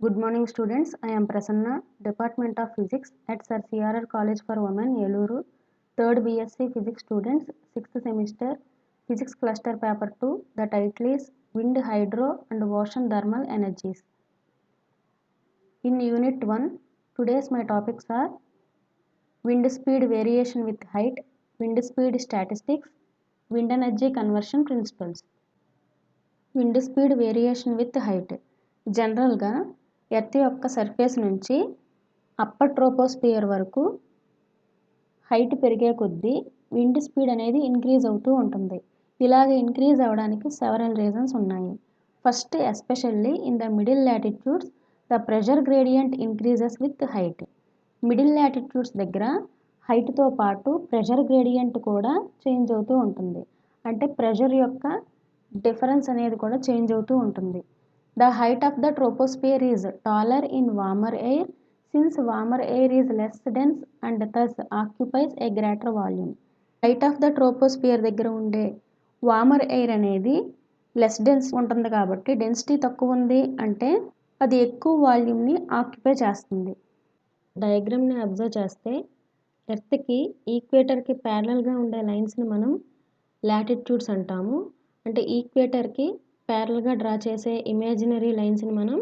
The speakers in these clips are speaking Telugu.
Good morning students. I am Prasanna, Department of Physics at Sir CRR College for Women, Yeluru. 3rd BSc Physics students, 6th semester, Physics Cluster Paper 2. The title is Wind, Hydro and Ocean Thermal Energies. In Unit 1, today's my topics are wind speed variation with height, wind speed statistics, wind energy conversion principles. Wind speed variation with height. జనరల్గా ఎర్త్ యొక్క సర్ఫేస్ నుంచి అప్పర్ ట్రోపోస్ఫియర్ వరకు హైట్ పెరిగే కొద్దీ విండ్ స్పీడ్ అనేది ఇంక్రీజ్ అవుతూ ఉంటుంది. ఇలాగ ఇంక్రీజ్ అవ్వడానికి సెవరల్ రీజన్స్ ఉన్నాయి. First, especially in the middle latitudes the pressure gradient increases with height. Middle latitudes దగ్గర హైట్తో పాటు ప్రెషర్ గ్రేడియంట్ కూడా చేంజ్ అవుతూ ఉంటుంది. అంటే ప్రెషర్ యొక్క డిఫరెన్స్ అనేది కూడా చేంజ్ అవుతూ ఉంటుంది. The height of the troposphere is taller in warmer air since warmer air is less dense and thus occupies A greater volume. Height of the troposphere దగ్గర ఉండే వార్మర్ ఎయిర్ అనేది లెస్ డెన్స్ ఉంటుంది కాబట్టి, డెన్సిటీ తక్కువ ఉంది అంటే అది ఎక్కువ వాల్యూమ్ని ఆక్యుపై చేస్తుంది. డయాగ్రామ్ని అబ్జర్వ్ చేస్తే ఎర్త్కి ఈక్వేటర్కి ప్యారలల్గా ఉండే లైన్స్ని మనం లాటిట్యూడ్స్ అంటాము. అంటే ఈక్వేటర్కి ప్యారల్గా డ్రా చేసే ఇమాజినరీ లైన్స్ని మనం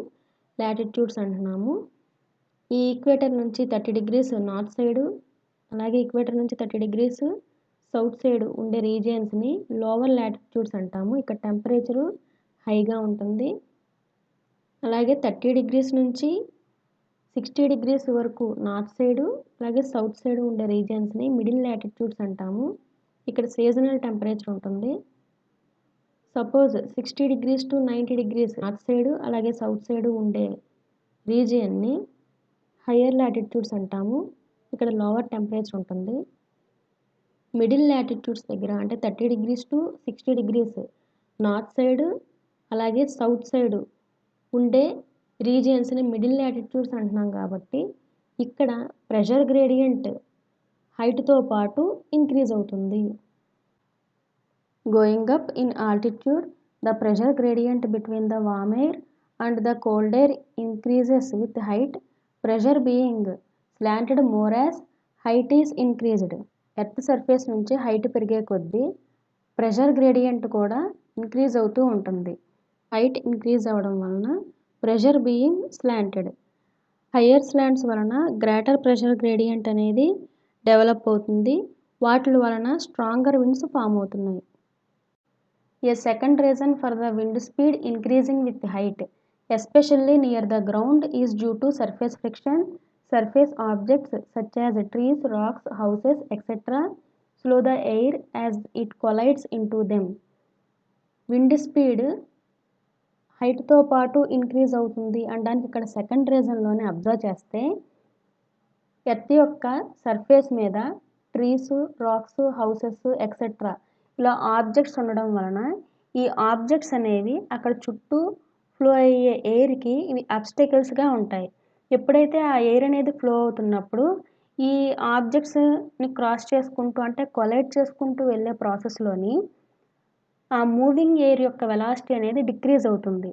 లాటిట్యూడ్స్ అంటున్నాము. ఈ ఈక్వేటర్ నుంచి 30 degrees నార్త్ సైడు, అలాగే ఈక్వేటర్ నుంచి 30 degrees సౌత్ సైడ్ ఉండే రీజియన్స్ని లోవర్ లాటిట్యూడ్స్ అంటాము. ఇక్కడ టెంపరేచరు హైగా ఉంటుంది. అలాగే 30 degrees నుంచి 60 degrees వరకు నార్త్ సైడు, అలాగే సౌత్ సైడ్ ఉండే రీజియన్స్ని మిడిల్ లాటిట్యూడ్స్ అంటాము. ఇక్కడ సీజనల్ టెంపరేచర్ ఉంటుంది. Suppose 60 degrees to 90 degrees north side అలాగే సౌత్ సైడ్ ఉండే రీజియన్ని హయ్యర్ లాటిట్యూడ్స్ అంటాము. ఇక్కడ లోవర్ టెంపరేచర్ ఉంటుంది. మిడిల్ లాటిట్యూడ్స్ దగ్గర అంటే 30 degrees to 60 degrees north side అలాగే సౌత్ సైడ్ ఉండే రీజియన్స్ని మిడిల్ లాటిట్యూడ్స్ అంటున్నాం కాబట్టి ఇక్కడ ప్రెషర్ గ్రేడియంట్ హైట్తో పాటు ఇంక్రీజ్ అవుతుంది. Going up in altitude, the pressure gradient between the warm air and the cold air increases with height, pressure being slanted more as height is increased. Earth surface నుంచి హైట్ పెరిగే కొద్దీ ప్రెషర్ గ్రేడియంట్ కూడా ఇంక్రీజ్ అవుతూ ఉంటుంది. హైట్ ఇంక్రీజ్ అవ్వడం వలన ప్రెషర్ బీయింగ్ స్లాంటెడ్. హయ్యర్ స్లాంట్స్ వలన గ్రేటర్ ప్రెషర్ గ్రేడియంట్ అనేది డెవలప్ అవుతుంది. వాటి వలన స్ట్రాంగర్ విండ్స్ ఫామ్ అవుతున్నాయి. A second reason for the wind speed increasing with height, especially near the ground, is due to surface friction. Surface objects such as trees, rocks, houses, etc. slow the air as it collides into them. Wind speed హైట్తో పాటు ఇంక్రీజ్ అవుతుంది అనడానికి ఇక్కడ సెకండ్ రీజన్లోనే అబ్జర్వ్ చేస్తే ఎర్త్ యొక్క సర్ఫేస్ మీద ట్రీస్, రాక్స్, హౌసెస్ ఎక్సెట్రా ఇలా ఆబ్జెక్ట్స్ ఉండడం వలన ఈ ఆబ్జెక్ట్స్ అనేవి అక్కడ చుట్టూ ఫ్లో అయ్యే ఎయిర్కి ఇవి అబ్స్టెకల్స్గా ఉంటాయి. ఎప్పుడైతే ఆ ఎయిర్ అనేది ఫ్లో అవుతున్నప్పుడు ఈ ఆబ్జెక్ట్స్ని క్రాస్ చేసుకుంటూ అంటే కొలైడ్ చేసుకుంటూ వెళ్ళే ప్రాసెస్లోని ఆ మూవింగ్ ఎయిర్ యొక్క వెలాసిటీ అనేది డిక్రీజ్ అవుతుంది.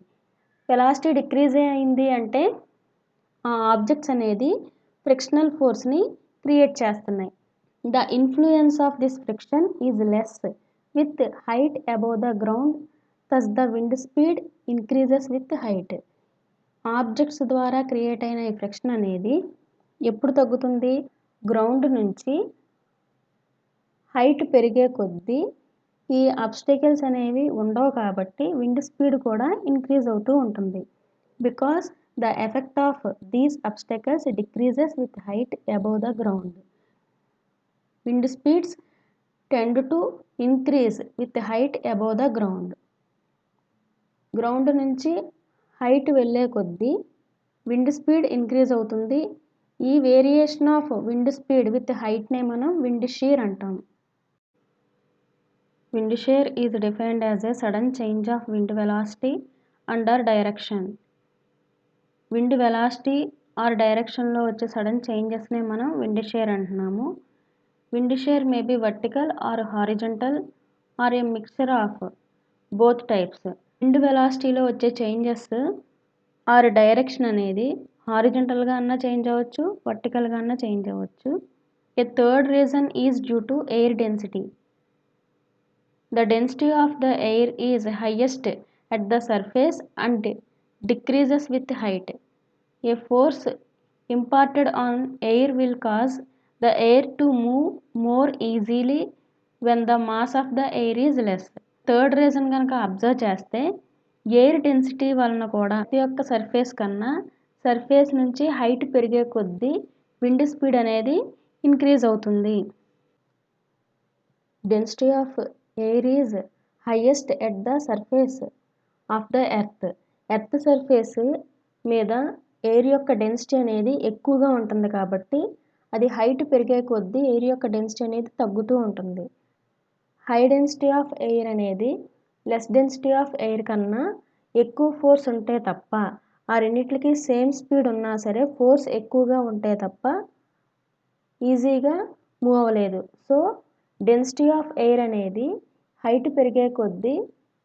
వెలాసిటీ డిక్రీజ్ అయింది అంటే ఆ ఆబ్జెక్ట్స్ అనేది ఫ్రిక్షనల్ ఫోర్స్ని క్రియేట్ చేస్తున్నాయి. The influence of this friction is less with height above the ground, thus the wind speed increases with height. Objects ద్వారా క్రియేట్ అయిన ఈ ఫ్రిక్షన్ అనేది ఎప్పుడు తగ్గుతుంది? గ్రౌండ్ నుంచి హైట్ పెరిగే కొద్దీ ఈ అబ్స్టెకల్స్ అనేవి ఉండవు కాబట్టి విండ్ స్పీడ్ కూడా ఇంక్రీజ్ అవుతూ ఉంటుంది. Because the effect of these obstacles decreases with height above the ground. Wind speeds tend to increase with height above the ground. Ground నుంచి హైట్ వెళ్ళే కొద్దీ విండ్ స్పీడ్ ఇంక్రీజ్ అవుతుంది. ఈ variation of wind speed with హైట్నే మనం విండ్ షీర్ అంటాం. Wind shear is defined as a sudden change of wind velocity and or direction. Wind velocity or డైరెక్షన్లో వచ్చే సడన్ చేంజెస్నే మనం విండ్ షీర్ అంటున్నాము. Wind shear may be vertical or horizontal or a mixture of both types. Wind వెలాసిటీలో వచ్చే చేంజెస్ ఆర్ డైరెక్షన్ అనేది హారిజంటల్గా అన్నా చేంజ్ అవ్వచ్చు, వర్టికల్గా అన్నా చేంజ్ అవ్వచ్చు. A third reason is due to air density. The density of the air is highest at the surface and decreases with height. A force imparted on air will cause the air to move more easily when the mass of the air is less. Third reason కనుక అబ్జర్వ్ చేస్తే ఎయిర్ డెన్సిటీ వలన కూడా యొక్క సర్ఫేస్ కన్నా సర్ఫేస్ నుంచి హైట్ పెరిగే కొద్దీ విండ్ స్పీడ్ అనేది ఇంక్రీజ్ అవుతుంది. Density of air is highest at the surface of the earth surface మీద ఎయిర్ యొక్క డెన్సిటీ అనేది ఎక్కువగా ఉంటుంది కాబట్టి అది హైట్ పెరిగే కొద్దీ ఎయిర్ యొక్క డెన్సిటీ అనేది తగ్గుతూ ఉంటుంది. హై డెన్సిటీ ఆఫ్ ఎయిర్ అనేది లెస్ డెన్సిటీ ఆఫ్ ఎయిర్ కన్నా ఎక్కువ ఫోర్స్ ఉంటే తప్ప, ఆ రెండిట్లకి సేమ్ స్పీడ్ ఉన్నా సరే ఫోర్స్ ఎక్కువగా ఉంటే తప్ప ఈజీగా మూవ్ అవ్వలేదు. సో డెన్సిటీ ఆఫ్ ఎయిర్ అనేది హైట్ పెరిగే కొద్దీ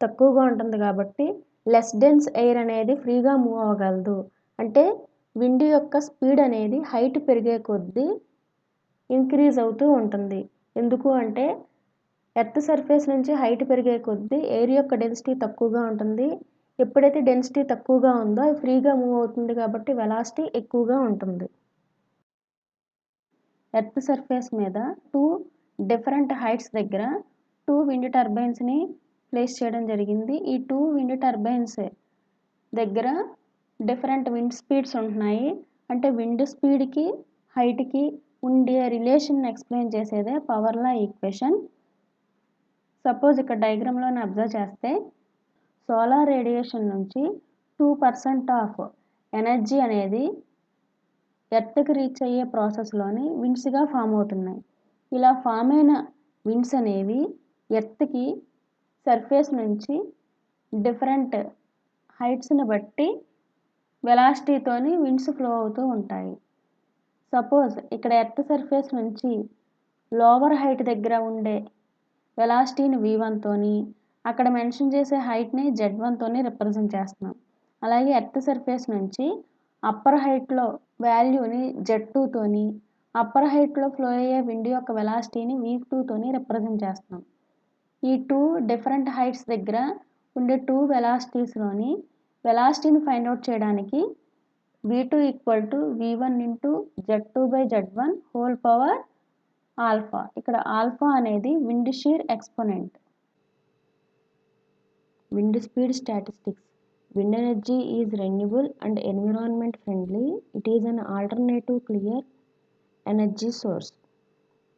తక్కువగా ఉంటుంది కాబట్టి లెస్ డెన్స్ ఎయిర్ అనేది ఫ్రీగా మూవ్ అవ్వగలదు. అంటే విండ్ యొక్క స్పీడ్ అనేది హైట్ పెరిగే కొద్దీ ఇంక్రీజ్ అవుతూ ఉంటుంది. ఎందుకు అంటే ఎర్త్ సర్ఫేస్ నుంచి హైట్ పెరిగే కొద్దీ ఎయిర్ యొక్క డెన్సిటీ తక్కువగా ఉంటుంది. ఎప్పుడైతే డెన్సిటీ తక్కువగా ఉందో అది ఫ్రీగా మూవ్ అవుతుంది కాబట్టి వెలాసిటీ ఎక్కువగా ఉంటుంది. ఎర్త్ సర్ఫేస్ మీద 2 డిఫరెంట్ హైట్స్ దగ్గర 2 విండ్ టర్బైన్స్ని ప్లేస్ చేయడం జరిగింది. ఈ 2 విండ్ టర్బైన్స్ దగ్గర డిఫరెంట్ విండ్ స్పీడ్స్ ఉంటున్నాయి. అంటే విండ్ స్పీడ్కి హైట్కి ఉండే రిలేషన్ ఎక్స్ప్లెయిన్ చేసేదే పవర్ లా ఈక్వేషన్. సపోజ్ ఇక్కడ డయాగ్రామ్లోనే అబ్జర్వ్ చేస్తే సోలార్ రేడియేషన్ నుంచి 2% ఆఫ్ ఎనర్జీ అనేది ఎర్త్కి రీచ్ అయ్యే ప్రాసెస్లోని విండ్స్గా ఫామ్ అవుతున్నాయి. ఇలా ఫామ్ అయిన విండ్స్ అనేవి ఎర్త్కి సర్ఫేస్ నుంచి డిఫరెంట్ హైట్స్ని బట్టి వెలాసిటీతోని విండ్స్ ఫ్లో అవుతూ ఉంటాయి. సపోజ్ ఇక్కడ ఎర్త్ సర్ఫేస్ నుంచి లోవర్ హైట్ దగ్గర ఉండే వెలాసిటీని v1తోని, అక్కడ మెన్షన్ చేసే హైట్ని z1తోని రిప్రజెంట్ చేస్తున్నాం. అలాగే ఎర్త్ సర్ఫేస్ నుంచి అప్పర్ హైట్లో వాల్యూని z2తోని, అప్పర్ హైట్లో ఫ్లో అయ్యే విండ్ యొక్క వెలాసిటీని v2తోని రిప్రజెంట్ చేస్తున్నాం. ఈ 2 డిఫరెంట్ హైట్స్ దగ్గర ఉండే 2 వెలాసిటీస్లోని వెలాసిటీని ఫైండ్ అవుట్ చేయడానికి v2 = v1 × z2/z1 whole power alpha. ఇక్కడ ఆల్ఫా అనేది wind shear exponent. Wind speed statistics. Wind energy is renewable and environment friendly. It is an alternative clear energy source.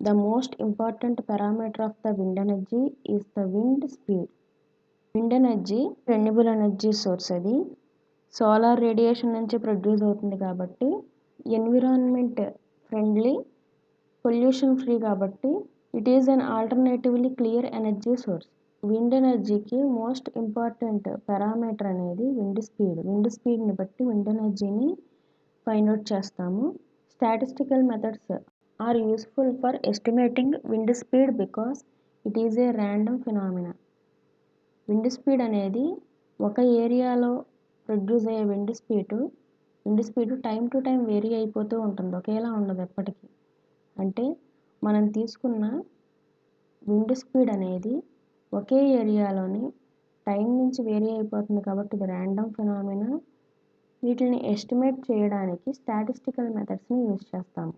The most important parameter of the wind energy is the wind speed. Wind energy renewable energy source అది సోలార్ రేడియేషన్ నుంచి ప్రొడ్యూస్ అవుతుంది కాబట్టి ఎన్విరాన్మెంట్ ఫ్రెండ్లీ, పొల్యూషన్ ఫ్రీ కాబట్టి it is an alternatively clear energy source. Wind ఎనర్జీకి మోస్ట్ ఇంపార్టెంట్ పారామీటర్ అనేది విండ్ స్పీడ్. విండ్ స్పీడ్ని బట్టి విండ్ ఎనర్జీని ఫైండ్ అవుట్ చేస్తాము. Statistical methods are useful for estimating wind speed because it is a random phenomena. Wind speed అనేది ఒక ఏరియాలో ప్రొడ్యూస్ అయ్యే wind speed time to time vary అయిపోతూ ఉంటుంది, ఒకేలా ఉండదు ఎప్పటికీ. అంటే మనం తీసుకున్న విండ్ స్పీడ్ అనేది ఒకే ఏరియాలోని టైం నుంచి వేరీ అయిపోతుంది కాబట్టి ఇది ర్యాండమ్ ఫినామినా. వీటిని ఎస్టిమేట్ చేయడానికి స్టాటిస్టికల్ మెథడ్స్ని యూజ్ చేస్తాము.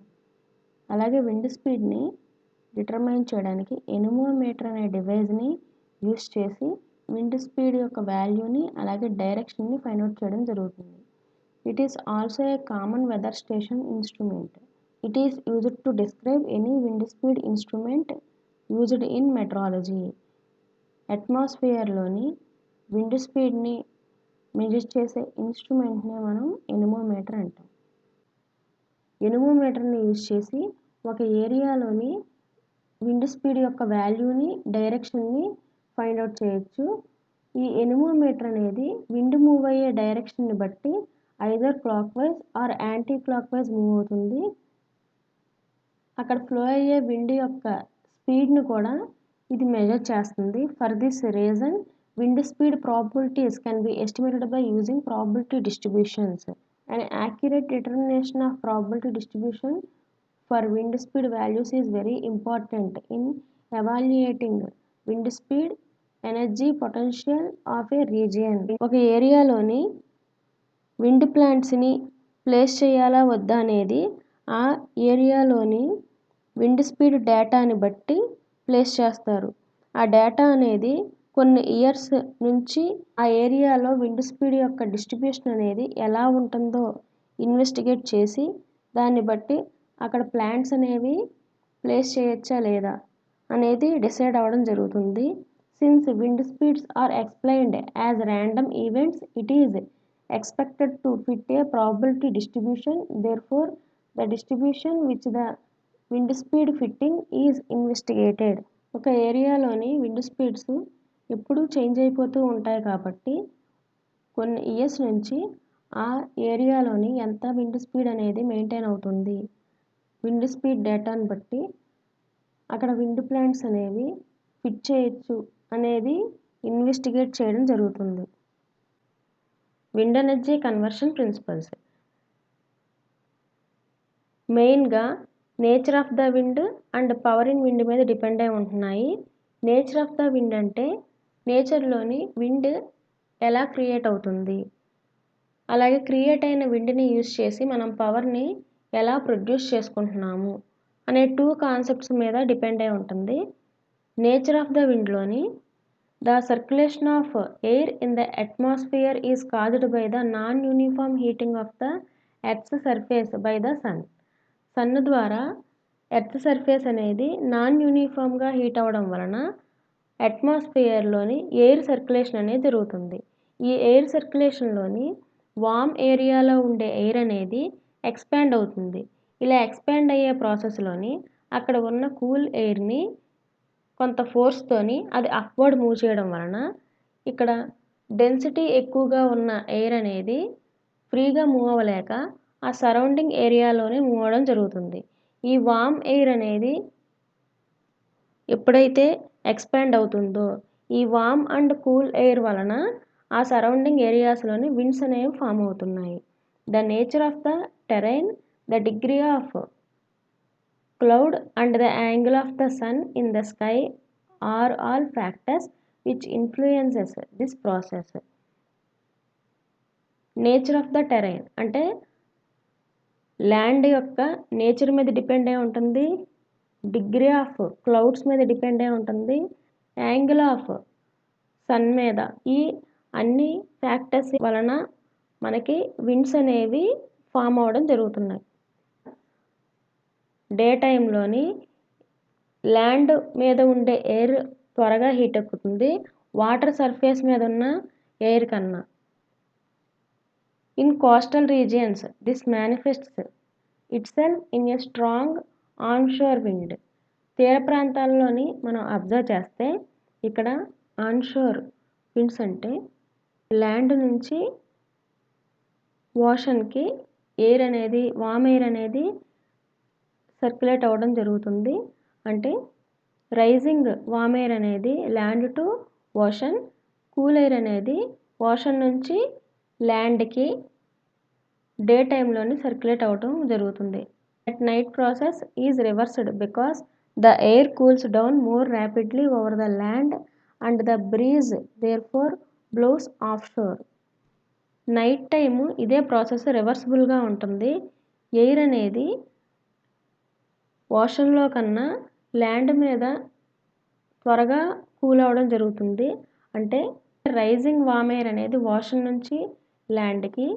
అలాగే విండ్ స్పీడ్ని డిటర్మైన్ చేయడానికి ఎనిమోమీటర్ అనే డివైజ్ని యూజ్ చేసి విండ్ స్పీడ్ యొక్క వాల్యూని అలాగే డైరెక్షన్ని ఫైండ్ అవుట్ చేయడం జరుగుతుంది. It is also a common weather station instrument. It is used to describe any wind speed instrument used in meteorology. అట్మాస్ఫియర్లోని విండ్ స్పీడ్ని మెజర్ చేసే ఇన్స్ట్రుమెంట్ని మనం ఎనిమోమీటర్ అంటాం. ఎనిమోమీటర్ని యూజ్ చేసి ఒక ఏరియాలోని విండ్ స్పీడ్ యొక్క వాల్యూని డైరెక్షన్ని ఫైండ్ అవుట్ చేయొచ్చు. ఈ ఎనిమోమీటర్ అనేది విండ్ మూవ్ అయ్యే డైరెక్షన్ని బట్టి either clockwise or anticlockwise move అవుతుంది. అక్కడ ఫ్లో అయ్యే విండ్ యొక్క స్పీడ్ని కూడా ఇది మెజర్ చేస్తుంది. For this reason Wind speed probabilities can be estimated by using probability distributions. An accurate determination of probability distribution for wind speed values is very important in evaluating wind speed, energy potential of a region. ఒక ఏరియాలోని విండ్ ప్లాంట్స్ని ప్లేస్ చేయాలా వద్దా అనేది ఆ ఏరియాలోని విండ్ స్పీడ్ డేటాని బట్టి ప్లేస్ చేస్తారు. ఆ డేటా అనేది కొన్ని ఇయర్స్ నుంచి ఆ ఏరియాలో విండ్ స్పీడ్ యొక్క డిస్ట్రిబ్యూషన్ అనేది ఎలా ఉంటుందో ఇన్వెస్టిగేట్ చేసి దాన్ని బట్టి అక్కడ ప్లాంట్స్ అనేవి ప్లేస్ చేయొచ్చా లేదా అనేది డిసైడ్ అవ్వడం జరుగుతుంది. Since wind speeds are explained as random events, it is expected to fit a probability distribution. Therefore, the distribution which the wind speed fitting is investigated. ఒక ఏరియాలోని విండ్ స్పీడ్స్ ఎప్పుడూ చేంజ్ అయిపోతూ ఉంటాయి కాబట్టి కొన్ని ఇయర్స్ నుంచి ఆ ఏరియాలోని ఎంత విండ్ స్పీడ్ అనేది మెయింటైన్ అవుతుంది, విండ్ స్పీడ్ డేటాను బట్టి అక్కడ విండ్ ప్లాంట్స్ అనేవి ఫిట్ చేయొచ్చు అనేది ఇన్వెస్టిగేట్ చేయడం జరుగుతుంది. విండ్ ఎనర్జీ కన్వర్షన్ ప్రిన్సిపల్స్ మెయిన్గా nature of the wind and power in wind మీద డిపెండ్ అయి ఉంటున్నాయి. నేచర్ ఆఫ్ ద విండ్ అంటే నేచర్లోని విండ్ ఎలా క్రియేట్ అవుతుంది, అలాగే క్రియేట్ అయిన విండ్ని యూజ్ చేసి మనం పవర్ని ఎలా ప్రొడ్యూస్ చేసుకుంటున్నాము అనే 2 కాన్సెప్ట్స్ మీద డిపెండ్ అయి ఉంటుంది. నేచర్ ఆఫ్ ద విండ్లోని the circulation of air in the atmosphere is caused by the non-uniform heating of the earth's surface by the sun. Sun ద్వారా ఎర్త్ సర్ఫేస్ అనేది నాన్ యూనిఫామ్గా హీట్ అవ్వడం వలన అట్మాస్ఫియర్లోని ఎయిర్ సర్క్యులేషన్ అనేది జరుగుతుంది. ఈ ఎయిర్ సర్క్యులేషన్లోని వామ్ ఏరియాలో ఉండే ఎయిర్ అనేది ఎక్స్పాండ్ అవుతుంది. ఇలా ఎక్స్పాండ్ అయ్యే ప్రాసెస్లోని అక్కడ ఉన్న కూల్ ఎయిర్ని కొంత ఫోర్స్తోని అది అప్వర్డ్ మూవ్ చేయడం వలన ఇక్కడ డెన్సిటీ ఎక్కువగా ఉన్న ఎయిర్ అనేది ఫ్రీగా మూవ్ అవ్వలేక ఆ సరౌండింగ్ ఏరియాలోనే మూవ్ అవ్వడం జరుగుతుంది. ఈ వామ్ ఎయిర్ అనేది ఎప్పుడైతే ఎక్స్పాండ్ అవుతుందో ఈ వామ్ అండ్ కూల్ ఎయిర్ వలన ఆ సరౌండింగ్ ఏరియాస్లోని విండ్స్ అనేవి ఫామ్ అవుతున్నాయి. The nature of the terrain, the degree of cloud and the angle of the sun in the sky are all factors which influences this process. Nature of the terrain అంటే ల్యాండ్ యొక్క నేచర్ మీద డిపెండ్ అయి ఉంటుంది, డిగ్రీ ఆఫ్ క్లౌడ్స్ మీద డిపెండ్ అయి ఉంటుంది, యాంగిల్ ఆఫ్ సన్ మీద. ఈ అన్ని ఫ్యాక్టర్స్ వలన మనకి విండ్స్ అనేవి ఫామ్ అవ్వడం జరుగుతున్నాయి. డే టైంలోని ల్యాండ్ మీద ఉండే ఎయిర్ త్వరగా హీట్ ఎక్కుతుంది వాటర్ సర్ఫేస్ మీద ఉన్న ఎయిర్ కన్నా. In coastal regions this manifests itself in a strong onshore wind. తీర ప్రాంతాల్లోని మనం అబ్జర్వ్ చేస్తే ఇక్కడ ఆన్షోర్ విండ్స్ అంటే ల్యాండ్ నుంచి ఓషన్కి ఎయిర్ అనేది వామ్ ఎయిర్ అనేది సర్క్యులేట్ అవ్వడం జరుగుతుంది. అంటే రైజింగ్ వామ్ ఎయిర్ అనేది land to ocean, cool air అనేది ఓషన్ నుంచి ల్యాండ్కి డే టైంలోని సర్క్యులేట్ అవ్వడం జరుగుతుంది. At night process is reversed because the air cools down more rapidly over the land and the breeze therefore blows of sure. Night time ఇదే ప్రాసెస్ రివర్సిబుల్గా ఉంటుంది. ఎయిర్ అనేది ఓషన్లో కన్నా ల్యాండ్ మీద త్వరగా కూల్ అవ్వడం జరుగుతుంది. అంటే రైజింగ్ వామ్ ఎయిర్ అనేది ఓషన్ నుంచి ల్యాండ్కి,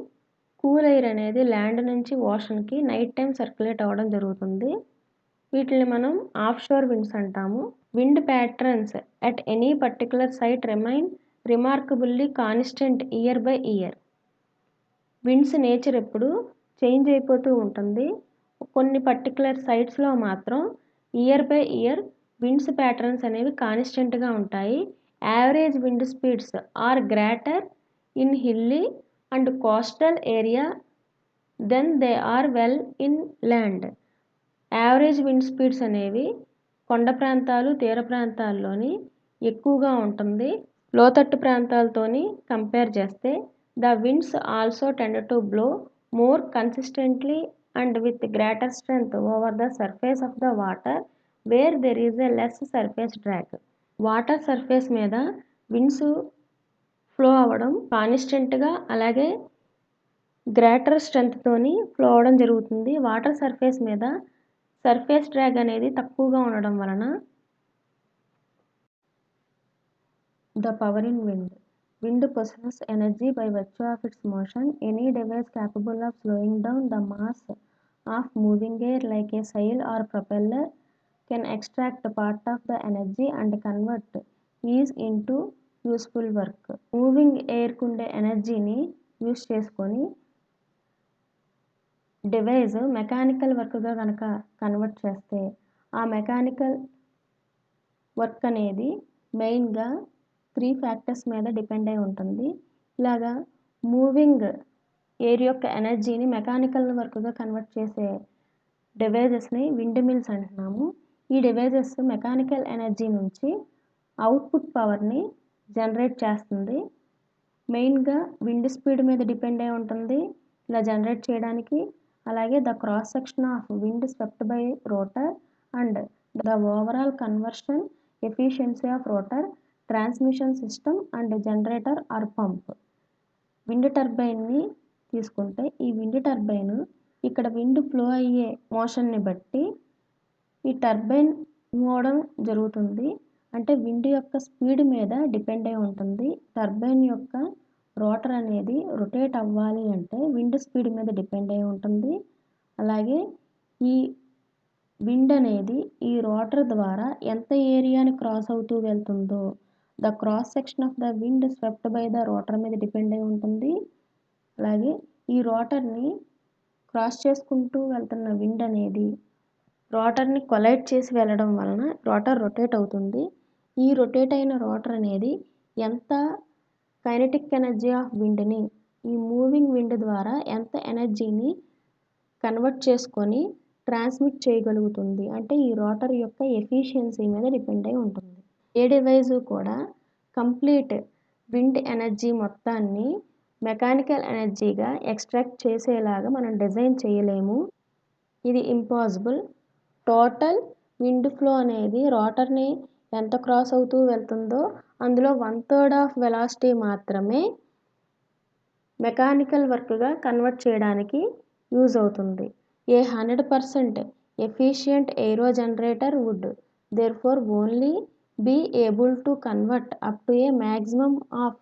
కూల్ ఎయిర్ అనేది ల్యాండ్ నుంచి ఓషన్కి నైట్ టైం సర్క్యులేట్ అవ్వడం జరుగుతుంది. వీటిని మనం ఆఫ్ షోర్ విండ్స్ అంటాము. Wind patterns at any particular site remain remarkably constant year by year. Winds nature ఎప్పుడు చేంజ్ అయిపోతూ ఉంటుంది. కొన్ని పర్టికులర్ సైట్స్లో మాత్రం year by year winds patterns అనేవి కాన్స్టెంట్గా ఉంటాయి. Average wind speeds are greater in hilly and coastal area than they are well inland. Average wind speeds అనేవి కొండ ప్రాంతాలు, తీర ప్రాంతాల్లోని ఎక్కువగా ఉంటుంది. లోతట్టు ప్రాంతాలతోని కంపేర్ చేస్తే the winds also tend to blow more consistently and with greater strength over the surface of the water where there is a less surface drag. Water surface మీద విండ్స్ ఫ్లో అవ్వడం కాన్స్టెంట్గా అలాగే గ్రేటర్ స్ట్రెంగ్త్తోని ఫ్లో అవ్వడం జరుగుతుంది. వాటర్ సర్ఫేస్ మీద సర్ఫేస్ డ్రాగ్ అనేది తక్కువగా ఉండడం వలన the power in wind. Wind possesses energy by virtue of its motion. Any device capable of slowing down the mass of moving air like a sail or propeller can extract part of the energy and convert it into useful work. Moving air కుండే ఎనర్జీని యూస్ చేసుకొని డివైస్ మెకానికల్ వర్క్గా కనుక కన్వర్ట్ చేస్తే ఆ మెకానికల్ వర్క్ అనేది మెయిన్గా 3 ఫ్యాక్టర్స్ మీద డిపెండ్ అయి ఉంటుంది. ఇలాగా మూవింగ్ ఎయిర్ యొక్క ఎనర్జీని మెకానికల్ వర్క్గా కన్వర్ట్ చేసే డివైజెస్ని విండ్ మిల్స్ అంటున్నాము. ఈ డివైజెస్ మెకానికల్ ఎనర్జీ నుంచి అవుట్పుట్ పవర్ని జనరేట్ చేస్తుంది. మెయిన్గా విండ్ స్పీడ్ మీద డిపెండ్ అయి ఉంటుంది ఇలా జనరేట్ చేయడానికి. అలాగే the cross section of wind swept by rotor and the overall conversion efficiency of rotor transmission system and generator or pump. Wind టర్బైన్ని తీసుకుంటే ఈ విండ్ టర్బైన్ ఇక్కడ విండ్ ఫ్లో అయ్యే మోషన్ని బట్టి ఈ టర్బైన్ మూవ్ అవడం జరుగుతుంది. అంటే విండ్ యొక్క స్పీడ్ మీద డిపెండ్ అయి ఉంటుంది. టర్బైన్ యొక్క రోటర్ అనేది రొటేట్ అవ్వాలి అంటే విండ్ స్పీడ్ మీద డిపెండ్ అయి ఉంటుంది. అలాగే ఈ విండ్ అనేది ఈ రోటర్ ద్వారా ఎంత ఏరియాని క్రాస్ అవుతూ వెళ్తుందో the cross section of the wind swept by the rotor మీద డిపెండ్ అయి ఉంటుంది. అలాగే ఈ రోటర్ని క్రాస్ చేసుకుంటూ వెళ్తున్న విండ్ అనేది రోటర్ని కొలైడ్ చేసి వెళ్ళడం వలన రోటర్ రొటేట్ అవుతుంది. ఈ రొటేట్ అయిన రోటర్ అనేది ఎంత కైనెటిక్ ఎనర్జీ ఆఫ్ విండ్ని ఈ మూవింగ్ విండ్ ద్వారా ఎంత ఎనర్జీని కన్వర్ట్ చేసుకొని ట్రాన్స్మిట్ చేయగలుగుతుంది అంటే ఈ రోటర్ యొక్క ఎఫిషియన్సీ మీద డిపెండ్ అయి ఉంటుంది. ఏ డివైస్ కూడా కంప్లీట్ విండ్ ఎనర్జీ మొత్తాన్ని మెకానికల్ ఎనర్జీగా ఎక్స్ట్రాక్ట్ చేసేలాగా మనం డిజైన్ చేయలేము. ఇది ఇంపాసిబుల్. టోటల్ విండ్ ఫ్లో అనేది రోటర్ని ఎంత క్రాస్ అవుతూ వెళ్తుందో అందులో 1/3 ఆఫ్ వెలాసిటీ మాత్రమే మెకానికల్ వర్క్గా కన్వర్ట్ చేయడానికి యూజ్ అవుతుంది. A 100% efficient aero generator would therefore only be able to convert up to a maximum of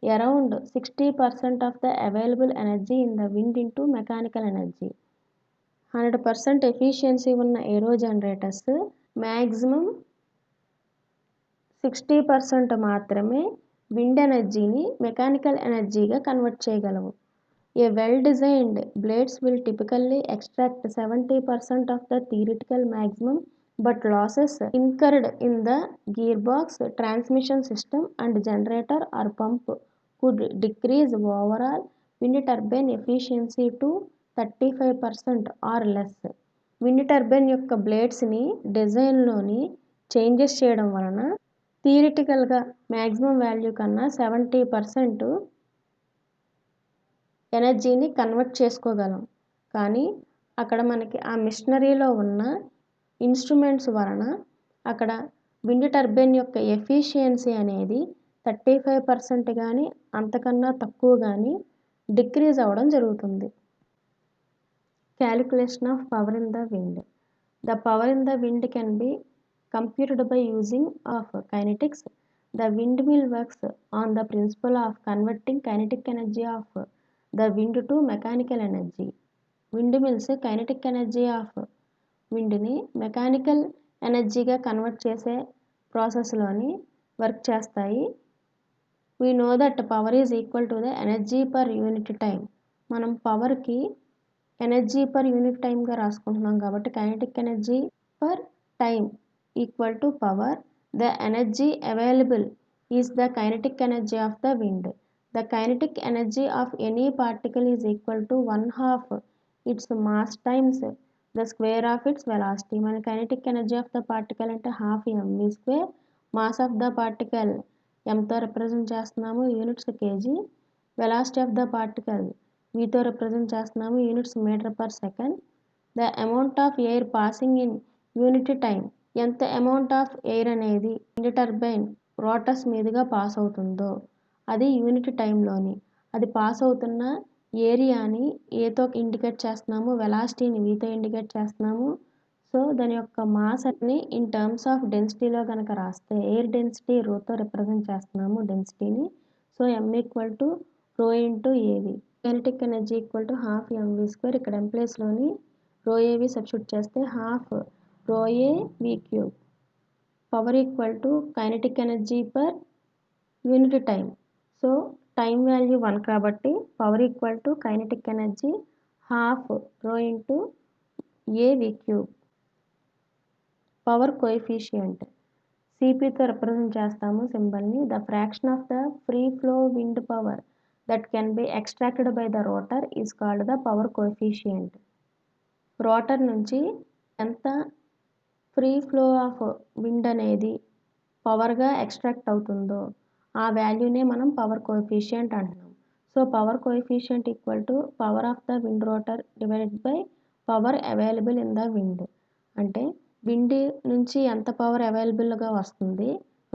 around 60% of the available energy in the wind into mechanical energy. 100% efficiency ఉన్న ఏరో జనరేటర్స్ మ్యాక్సిమం 60% మాత్రమే విండ్ ఎనర్జీని మెకానికల్ ఎనర్జీగా కన్వర్ట్ చేయగలవు. A well-designed blades will typically extract 70% of the theoretical maximum, but losses incurred in the gearbox, transmission system, and generator or pump could decrease overall wind turbine efficiency to 35% or less. Wind turbine యొక్క బ్లేడ్స్ని డిజైన్లోని చేంజెస్ చేయడం వలన థియరిటికల్గా మ్యాక్సిమం వాల్యూ కన్నా 70% ఎనర్జీని కన్వర్ట్ చేసుకోగలం. కానీ అక్కడ మనకి ఆ మిషనరీలో ఉన్న ఇన్స్ట్రుమెంట్స్ వలన అక్కడ విండ్ టర్బైన్ యొక్క ఎఫిషియన్సీ అనేది 35% కానీ అంతకన్నా తక్కువ కానీ డిక్రీజ్ అవ్వడం జరుగుతుంది. Calculation of power in the wind. The power in the wind can be computed by using of kinetics. The windmill works on the principle of converting kinetic energy of the wind to mechanical energy. Windmills kinetic energy of windని మెకానికల్ ఎనర్జీగా కన్వర్ట్ చేసే ప్రాసెస్లోని వర్క్ చేస్తాయి. We know that power is equal to the energy per unit time. మనం పవర్కి ఎనర్జీ పర్ యూనిట్ టైంగా రాసుకుంటున్నాం కాబట్టి kinetic energy per time equal to power. The energy available is the kinetic energy of the wind. The kinetic energy of any particle is equal to 1/2 its mass times the square of its velocity. మన kinetic energy of the particle అంటే 12 mv square, mass of the particle ఎంతో రిప్రజెంట్ చేస్తున్నాము units KG. Velocity of the particle వీతో రిప్రజెంట్ చేస్తున్నాము units meter per second. The amount of air passing in unit time ఎంత అమౌంట్ ఆఫ్ ఎయిర్ అనేది విండ్ టర్బైన్ రోటర్స్ మీదుగా పాస్ అవుతుందో అది యూనిట్ టైంలోని. అది పాస్ అవుతున్న ఏరియాని ఏతో ఇండికేట్ చేస్తున్నాము, వెలాసిటీని వీతో ఇండికేట్ చేస్తున్నాము. సో దాని యొక్క మాస్ అని ఇన్ టర్మ్స్ ఆఫ్ డెన్సిటీలో కనుక రాస్తే ఎయిర్ డెన్సిటీ రోతో రిప్రజెంట్ చేస్తున్నాము డెన్సిటీని. సో m ఈక్వల్ టు రో ఇంటూ ఏవి. Kinetic energy equal to half mv². ఇక్కడ m ప్లేస్లోని రో ఏవి సబ్స్టిట్యూట్ చేస్తే half rho A V cube. Power equal to kinetic energy per unit time. So time value 1 కాబట్టి power equal to kinetic energy half rho into A V cube. Power coefficient సిపితో రిప్రజెంట్ చేస్తాము సింబల్ని. The fraction of the free flow wind power that can be extracted by the rotor is called the power coefficient. Rotor నుంచి ఎంత ఫ్రీ ఫ్లో ఆఫ్ విండ్ అనేది పవర్గా ఎక్స్ట్రాక్ట్ అవుతుందో ఆ వాల్యూనే మనం పవర్ కోఎఫిషియంట్ అంటున్నాం. So power coefficient equal to power of the wind rotor divided by power available in the wind. అంటే విండ్ నుంచి ఎంత పవర్ అవైలబుల్గా వస్తుంది,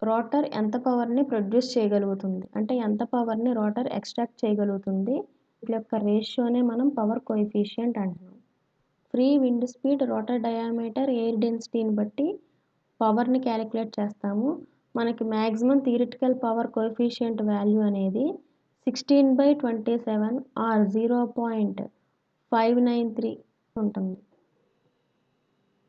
రోటర్ ఎంత పవర్ని ప్రొడ్యూస్ చేయగలుగుతుంది, అంటే ఎంత పవర్ని రోటర్ ఎక్స్ట్రాక్ట్ చేయగలుగుతుంది, వీటి యొక్క రేషియోనే మనం పవర్ కోఎఫిషియంట్ అంటున్నాం. Free wind speed, rotor diameter, air డెన్సిటీని బట్టి పవర్ని క్యాలిక్యులేట్ చేస్తాము. మనకి maximum theoretical power coefficient value అనేది 16/27 ఆర్ 0.593 ఉంటుంది.